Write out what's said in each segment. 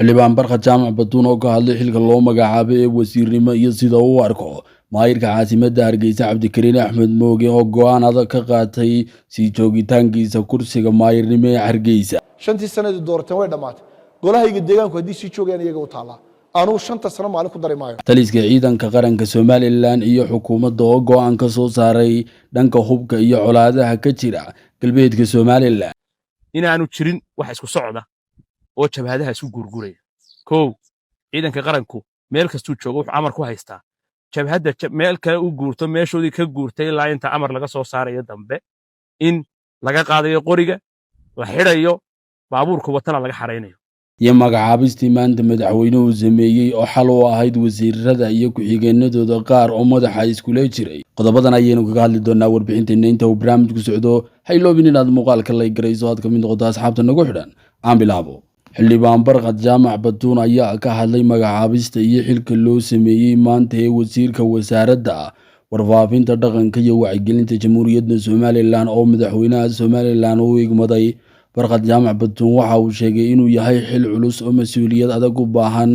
xildhibaan barkad jaamac batuun oo ka hadlay xilka loo magacaabay ee wasiirnimo iyo sida uu u arko maayirka caasimadda Hargeysa Cabdikariin Axmed Mooge oo go'aan adag ka qaatay sii joogitaankiisa kursiga maayirnimo ee Hargeysa. shantii sanadii doorteen way dhamaatay golahayga deegaanku haddii sii joogayaan iyaga u taala aanu shanta sano maalin ku dari maayo. Taliska ciidanka qaranka Somaliland iyo xukuumadda oo go'aan ka soo saaray dhanka hubka iyo colaadaha ka jira galbeedka Somaliland inaanu jirin wax isku socda oo jabhadaha isu gurguraya. kow ciidanka qaranku meel kastuu joogo wuxuu amar ku haystaa jabhadda meel kale u guurto meeshoodii ka guurtay ilaa inta amar laga soo saarayo dambe in laga qaadayo qoriga la xidhayo baabuurka watana laga xareynayo. iyo magacaabistii maanta madaxweynuhu sameeyey oo xal u ahayd wasiirada iyo ku-xigeenadooda qaar oo madaxa iskula jiray. qodobadan ayaynu kaga hadli doonaa warbixinteena inta uu barnaamijku socdo. ha iloobin inaad muuqaalka like garayso aad ka mid noqoto asxaabta nagu xidhan. aan bilaabo. xildhibaan barkad jaamac batuun ayaa ka hadlay magacaabista iyo xilka loo sameeyey maanta ee wasiirka wasaaradda warfaafinta dhaqanka iyo wacyigelinta jamhuuriyadda Somaliland oo madaxweynaha Somaliland u igmaday. barkad jaamac batuun waxa uu sheegay inuu yahay xil culus oo mas'uuliyad adag u baahan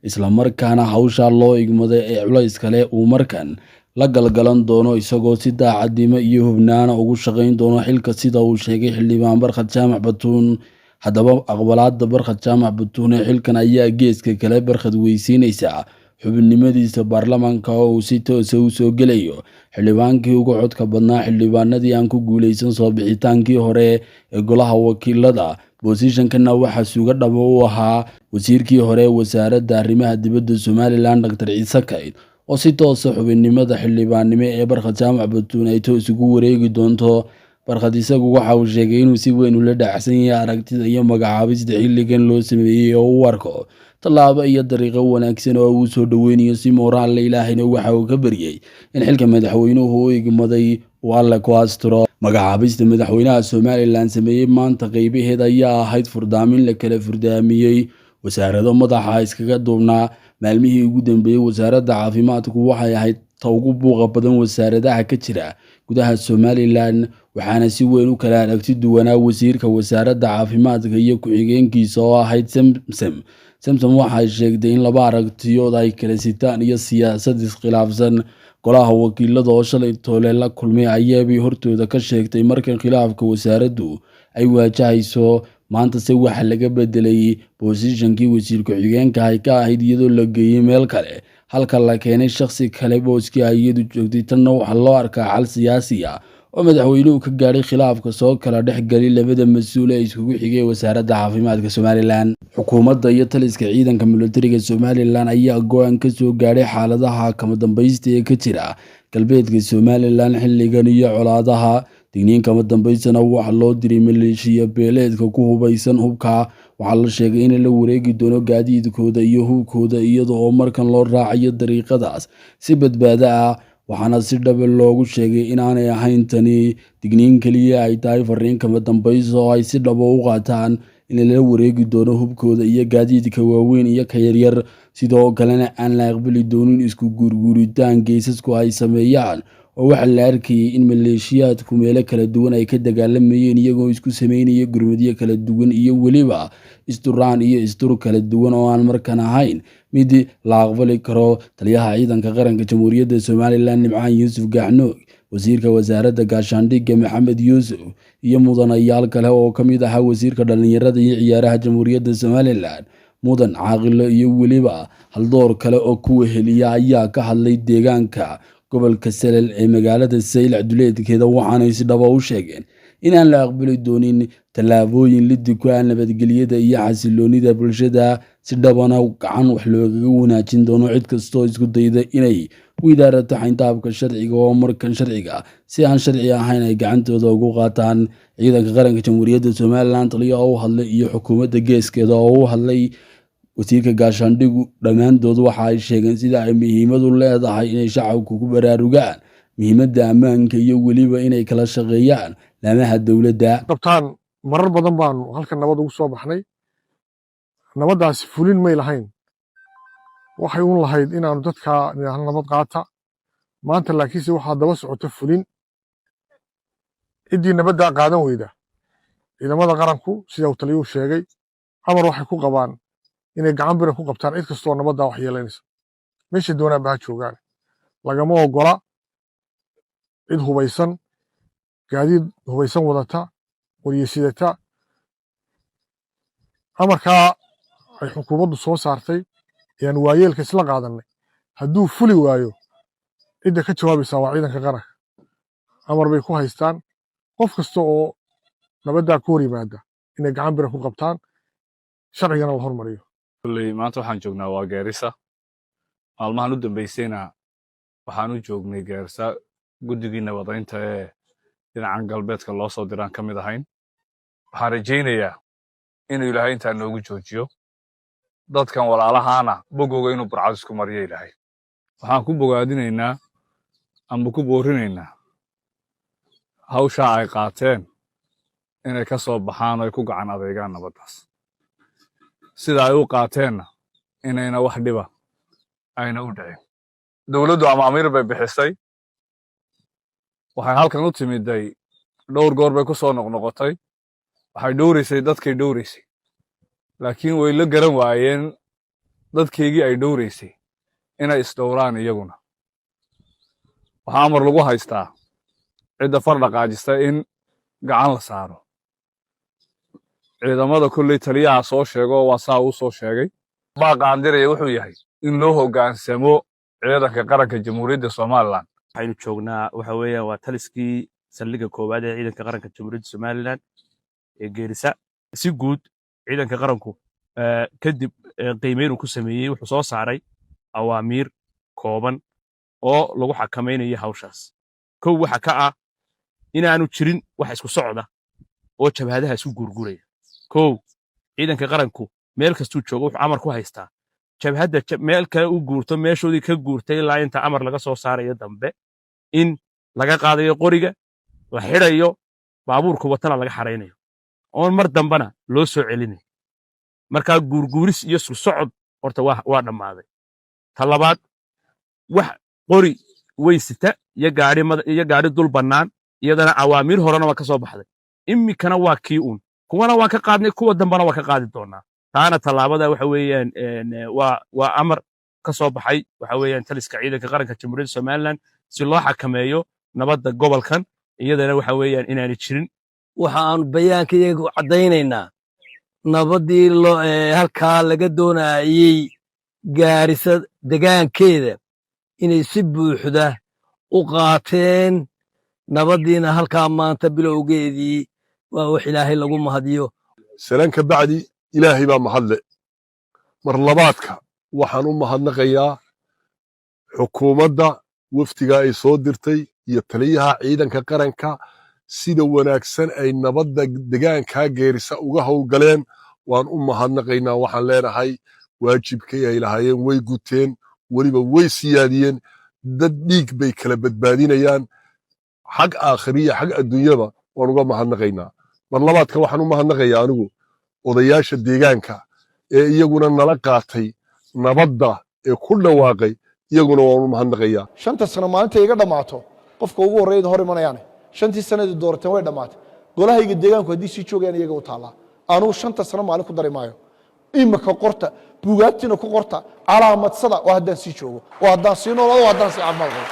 isla markaana hawsha loo igmaday ee culays kale uu markan la galgalan doono isagoo si daacadnimo iyo hubnaan ugu shaqayn doono xilka sida uu sheegay xildhibaan barkad jaamac batuun. haddaba aqbalaadda barkad jaamac batuun ee xilkan ayaa geeska kale barkad weysiinaysa xubinimadiisa baarlamaanka oo uu si toos ah u soo gelayo xildhibaankii ugu codka badnaa xildhibaanadii aan ku guuleysan soo bixitaankii hore ee golaha wakiilada. boosishankana waxaa suuga dhabo u ahaa wasiirkii hore ee wasaaradda arrimaha dibadda Somaliland Dr. Ciise Kayd oo si toos ah xubinnimada xildhibaannimo ee barkad jaamac batuun ay toos ugu wareegi doonto. barkad isagu waxa uu sheegay inuu si weyn ula dhacsan yahay aragtida iyo magacaabista xilligan loo sameeyey oo uu arko tallaabo iyo dariiqo wanaagsan oo uu soo dhaweynayo si moraal la ilaahayna waxa uu ka baryay in xilka madaxweynuhu u igmaday uu alle ku asturo. magacaabista madaxweynaha Somaliland sameeyey maanta qaybaheeda ayaa ahayd furdaamin la kala furdaamiyey wasaarado madaxa iskaga duubnaa. maalmihii ugu dambeeyey wasaaradda caafimaadku waxay ahayd ta ugu buuqa badan wasaaradaha ka jira gudaha Somaliland waxaana si weyn u kala aragti duwanaa wasiirka wasaaradda caafimaadka iyo ku-xigeenkiisa oo ahayd Samsom waxay sheegtay in laba aragtiyood ay kala sitaan iyo siyaasad iskhilaafsan. golaha wakiilada oo shalay toole la kulmay ayaabay hortooda ka sheegtay markan khilaafka wasaaraddu ay waajahayso. maanta se waxa laga bedelay boosishankii wasiir ku-xigeenka ay ka ahayd iyadoo la geeyey meel kale halka la keenay shakhsi kale booskii ay iyadu joogtay. tanna waxaa loo arkaa xal siyaasi ah oo madaxweynuhu ka gaadhay khilaafka soo kala dhexgalay labada mas-uul ee iskugu xigay wasaaradda caafimaadka Somaliland. xukuumadda iyo taliska ciidanka militariga Somaliland ayaa go'aan ka soo gaadhay xaaladaha kama dambaysta ee ka jira galbeedka Somaliland xilligan iyo colaadaha. digniin kama dambaysana waxa loo diray maleeshiya beeleedka ku hubaysan hubka. waxaa la sheegay in la wareegi doono gaadiidkooda iyo hubkooda iyada oo markan loo raacayo dariiqadaas si badbaado ah. waxaana si dhaba loogu sheegay inaanay ahayn tani digniin keliya ay tahay fariin kama dambaysa oo ay si dhabo u qaataan in la wareegi doono hubkooda iyo gaadiidka waaweyn iyo ka yaryar. sidoo kalena aan la aqbali doonin isku gurguritaan geysasku ay sameeyaan oo waxaa la arkayay in maleeshiyaadku meelo kala duwan ay ka dagaalamayeen iyagoo isku sameynaya gurmadyo kala duwan iyo weliba isturaan iyo istur kala duwan oo aan markan ahayn mid la aqbali karo. taliyaha ciidanka qaranka jamhuuriyadda Somaliland Nimcaan Yuusuf Gacnoog, wasiirka wasaaradda gaashaandhigga Maxamed Yuusuf iyo mudanayaal kale oo ka mid ahaa wasiirka dhalinyarada iyo ciyaaraha jamhuuriyadda Somaliland mudan caaqilo iyo weliba haldoor kale oo ku weheliya ayaa ka hadlay deegaanka gobolka Salel ee magaalada Saylac duleedkeeda waxaanay si dhaba u sheegeen inaan la aqbali doonin tallaabooyin liddi ku ah nabadgelyada iyo xasiloonida bulshada. si dhabana gacan wax loogaga wanaajin doono cid kastoo isku dayda inay u idaarato xayndaabka sharciga oo markan sharciga si aan sharci ahayn ay gacantooda ugu qaataan. ciidanka qaranka jamhuuriyadda Somaliland taliya oo u hadlay iyo xukuumadda geeskeeda oo u hadlay wasiirka gaashaandhigu dhammaantood waxa ay sheegeen sida ay muhiimad u leedahay inay shacabku ku baraarugaan muhiimadda ammaanka iyo weliba inay kala shaqeeyaan laamaha dowladda. qabtaan marar badan baanu halkan nabad ugu soo baxnay. nabadaasi fulin may lahayn waxay u lahayd inaanu dadka nabad qaata. maanta laakiinse waxaa daba socota fulin. ciddii nabaddaa qaadan weyda ciidamada qaranku sida uu taliyuhu sheegay amar waxay ku qabaan inay gacan bira ku qabtaan cid kastoo nabaddaa wax yeelanaysa meesha doonaan ba ha joogaan lagama ogola cid hubaysan gaadiid hubaysan wadata waryesidata amarkaa ay xukuumaddu soo saartay ayaan waayeelka isla qaadanay hadduu fuli waayo cidda ka jawaabaysaa waa ciidanka qaranka amar bay ku haystaan qof kasta oo nabaddaa ku hor yimaada inay gacan bira ku qabtaan sharcigana la hormariyo maanta waxaan joognaa waa Gaarisa maalmahan u dambeysayna waxaan u joognay Gaarisa guddigii nabadaynta ee dhinacan galbeedka loo soo diraan ka mid ahayn waxaan rajaynayaa inuu ilaahay intaa noogu joojiyo dadkan walaalahaana bogooga inuu burcad isku mariyo ilaahay waxaan ku bogaadinaynaa ama ku boorinaynaa hawshaa ay qaateen inay ka soo baxaan oo ay ku gacan adeegaan nabaddaas sida ay u qaateenna inayna wax dhiba ayna u dhicin dowladdu amaamiir bay bixisay waxay halkan u timiday dhowr goor bay ku soo noqnoqotay waxay dhowraysay dadkay dhowraysay laakiin way la garan waayeen dadkeygii ay dhowraysay inay isdhowraan iyaguna waxaa amar lagu haystaa cidda far dhaqaajista in gacan la saaro ciidamada kolley taliyaha soo sheego waa saa uu soo sheegay baaqaandiraya wuxuu yahay in loo hoggaansamo ciidanka qaranka jamhuuriyadda Somaliland waxaynu joognaa waxa weeyaan waa taliskii saldhigga koowaad ee ciidanka qaranka jamhuuriyadda Somaliland ee Geerisa si guud ciidanka qaranku kadib qiimeyn uu ku sameeyay wuxuu soo saaray awaamiir kooban oo lagu xakameynayo hawshaas kow waxa ka ah inaanu jirin wax isku socda oo jabhadaha isu gurguraya kow ciidanka qaranku meel kastuu joogo wuxuu amar ku haystaa jabhadda meel kale u guurto meeshoodii ka guurtay ilaa inta amar laga soo saarayo dambe in laga qaadayo qoriga la xidhayo baabuurka watana laga xaraynayo oon mar dambana loo soo celinayo markaa guurguuris iyo isku socod horta waa dhammaaday ta labaad wax qori weysita iyo gaadhi dul bannaan iyadana awaamiir horena waa ka soo baxday imikana waa kii uun kuwana waan ka qaadnay kuwa dambana waa ka qaadi doonaa taana tallaabada waxa weeyaan waa amar ka soo baxay waxa weeyaan taliska ciidanka qaranka jamhuuriyadda Somaliland si loo xakameeyo nabadda gobolkan iyadana waxa weeyaan inaanay jirin waxa aan bayaankayaga u caddaynaynaa nabaddii halkaa laga doonayey Gaarisa degaankeeda inay si buuxda u qaateen nabaddiina halkaa maanta bilowgeedii waa wax ilaahay lagu mahadiyo salaan ka bacdi ilaahay baa mahadle mar labaadka waxaan u mahadnaqayaa xukuumadda waftiga ay soo dirtay iyo taliyaha ciidanka qaranka sida wanaagsan ay nabadda degaankaa Geerisa uga howlgaleen waan u mahadnaqaynaa waxaan leenahay waajibkay ay lahaayeen way guteen weliba way siyaadiyeen dad dhiig bay kala badbaadinayaan xag aakhiriya xag adduunyaba waan uga mahadnaqaynaa mar labaadka waxaan u mahadnaqayaa anigu odayaasha deegaanka ee iyaguna nala qaatay nabadda ee ku dhawaaqay iyaguna waan u mahadnaqayaa shanta sano maalinta iga dhammaato qofka ugu horreeyda hor imanayaane shantii sanadii doorateen way dhammaatay golahayga deegaanku haddii sii joogayaan iyaga u taallaa anugu shanta sano maalin ku dari maayo imika qorta buugaagtiina ku qorta calaamadsada oo haddaan sii joogo oo haddaan sii noolaado oo haddaan sii caafimaad qabo